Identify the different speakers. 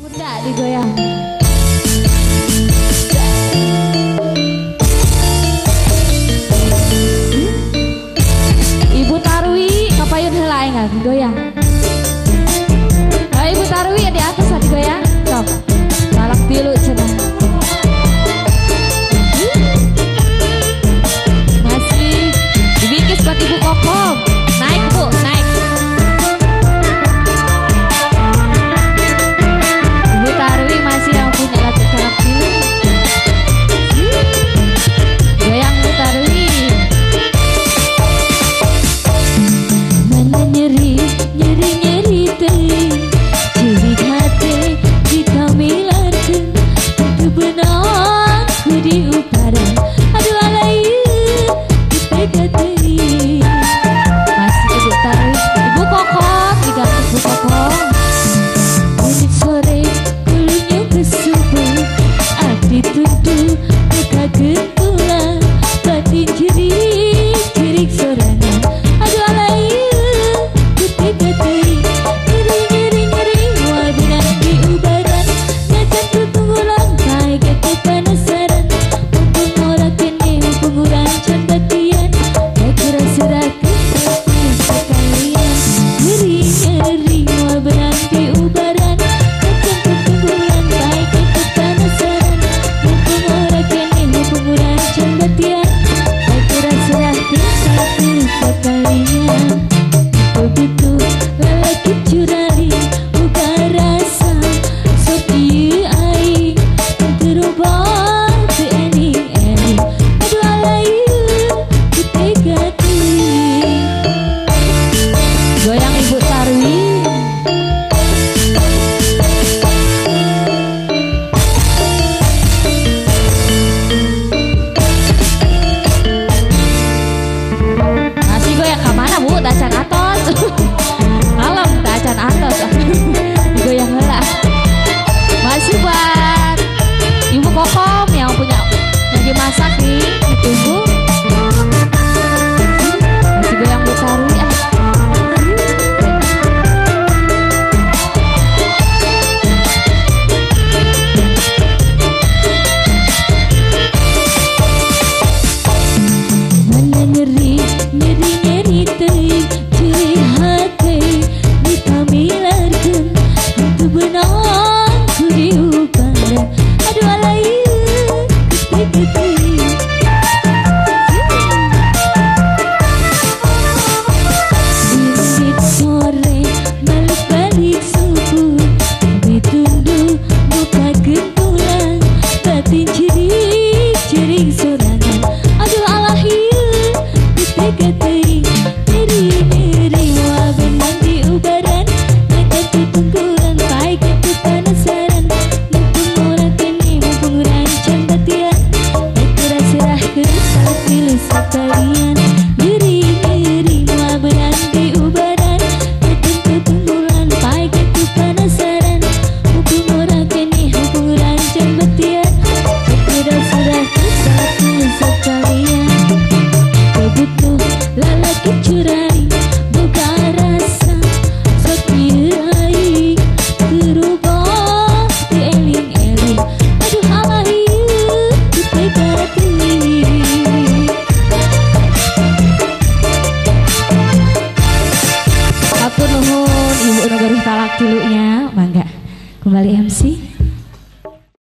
Speaker 1: Bunda digoyang. Ibu Tarwi kapayun heula enggak digoyang. Nah, Ibu Tarwi di atas digoyang. Sok. Balak tilu cenah. Masih dibikis buat Ibu Kokom. Naik Bu, naik. Ibu Tarwi masih yang punya lagu balak tilu. Goyang Bu Tarwi. Mana nyeri, nyeri, nyeri teuing. Ciri hati kita milarkeun. Tentu benang ku diuparan. Aduh alaieu ditega teuing. Masih Ibu Tarwi, Ibu Kokom diganti Ibu Kokom. Menit sore kulunya kesubuh. Abdi tuntu muka gentulan. Batin jerik jerik sorangan. Aduh alaieu ditega teuing. Nyeri nyeri nyeri moal benang diubaran. Ngacan ku tunggu langkai ketu penasaran. Mumpung ora kene mumpung urang can batian. Kayak kura-surakeun sekalian. Nyeri nyeri moal benang diubaran. Ngacan ku tunggu langkai ketu penasaran. Mumpung ora kene mumpung urang can batian. Kayak kura-surakeun sekalian. Begitu lalaki curali buka rasa sok ieu aing terubah teu ening-ening. Aduh alaieu ditega teuing. Goyang Ibu Tarwi. Masih goyang ke mana Bu? Dacan atos. Malam dacan atos. Digoyang heula. Masih buat Ibu Kokom yang punya lagi masak nih, ditunggu. Masih goyang Bu Tarwi ah. Mana nyeri, nyeri, nyeri teuing. Ciri hati dipamilarkeun. Tentu benang ku diuparan. Aduh alaieu ditega teuing. Menit sore balik-balik subuh. Ditunduh muka gentulan. Batin jerik jerik sorangan. Aduh alaieu ditega teuing. Nyeri nyeri moal benang diubaran. Ngacan ku tunggu langkai ketu penasaran. Mumpung ora kene mumpung urang can batian. Kayak kura-surakeun sakalian sekalian. Nyeri nyeri moal benang diubaran. Ngacan ku tunggu langkai ketu penasaran. Mumpung ora kene mumpung urang can batian. Kayak kura-surakeun sakalian sekalian. Begitu lalaki curang buka rasa sok ieu aing terubah teu eling-eling. Aduh alaieu ditega teuing. Hatur nuhun Ibu nu garuh talak tilunya. Mangga kembali MC.